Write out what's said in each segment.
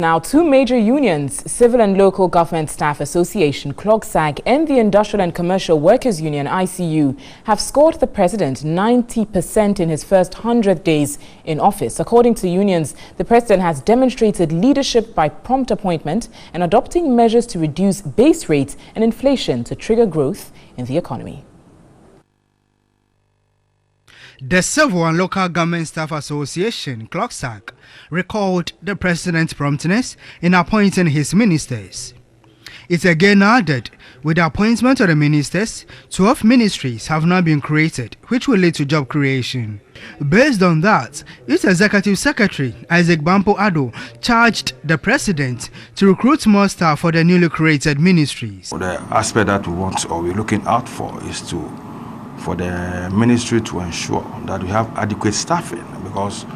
Now, two major unions, Civil and Local Government Staff Association, CLOGSAG, and the Industrial and Commercial Workers Union, ICU, have scored the president 90% in his first 100 days in office. According to unions, the president has demonstrated leadership by prompt appointment and adopting measures to reduce base rates and inflation to trigger growth in the economy. The Civil and Local Government Staff Association, CLOGSAG, recalled the president's promptness in appointing his ministers. It again added, with the appointment of the ministers, 12 ministries have now been created, which will lead to job creation. Based on that, its Executive Secretary, Akufo-Addo, charged the president to recruit more staff for the newly created ministries. The aspect that we want or we're looking out for is for the ministry to ensure that we have adequate staffing, because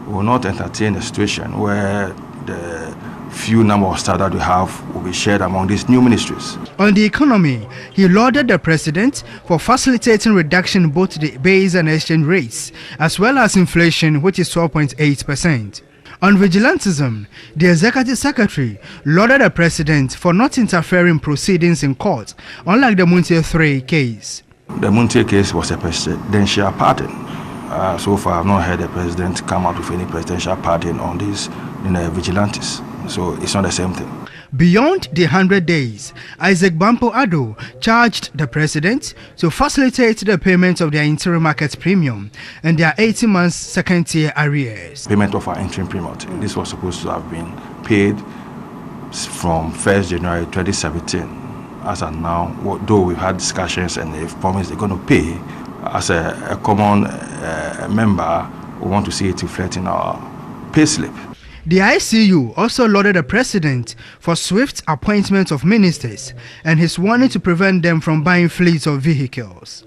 we will not entertain a situation where the few number of staff that we have will be shared among these new ministries. On the economy, he lauded the president for facilitating reduction in both the base and exchange rates, as well as inflation, which is 12.8%. On vigilantism, the Executive Secretary lauded the president for not interfering in proceedings in court, unlike the Muntie 3 case. The Muntie case was a presidential pardon. So far, I've not heard the president come out with any presidential pardon on these vigilantes. So it's not the same thing. Beyond the 100 days, Akufo-Addo charged the president to facilitate the payment of their interim market premium and their 18 months second-tier arrears. Payment of our interim premium. This was supposed to have been paid from 1st January 2017. As of now, though we've had discussions and they've promised they're going to pay, as a common member, we want to see it reflect in our payslip. The ICU also lauded the president for swift appointment of ministers and his warning to prevent them from buying fleets of vehicles.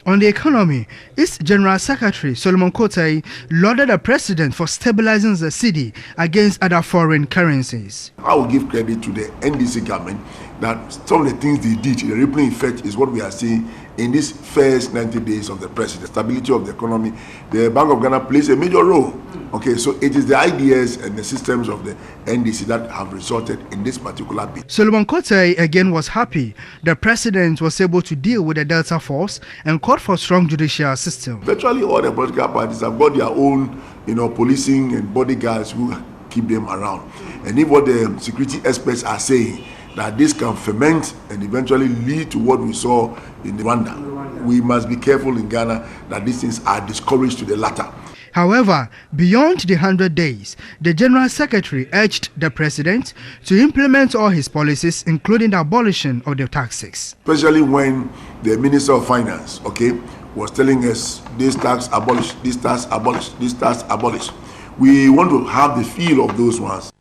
On the economy, its General Secretary Solomon Kotai lauded the president for stabilizing the cedi against other foreign currencies. I will give credit to the NDC government that some of the things they did, the rippling effect is what we are seeing in these first 90 days of the president. Stability of the economy, the Bank of Ghana plays a major role. Okay, so it is the ideas and the systems of the NDC that have resulted in this particular bid. Solomon Kotai again was happy the president was able to deal with the Delta Force and called for strong judicial system. Virtually all the political parties have got their own, policing and bodyguards who keep them around. And if what the security experts are saying, that this can ferment and eventually lead to what we saw in Rwanda, we must be careful in Ghana that these things are discouraged to the latter. However, beyond the 100 days, the General Secretary urged the president to implement all his policies, including the abolition of the taxes. Especially when the Minister of Finance, was telling us this tax abolished, this tax abolished, this tax abolished. We want to have the feel of those ones.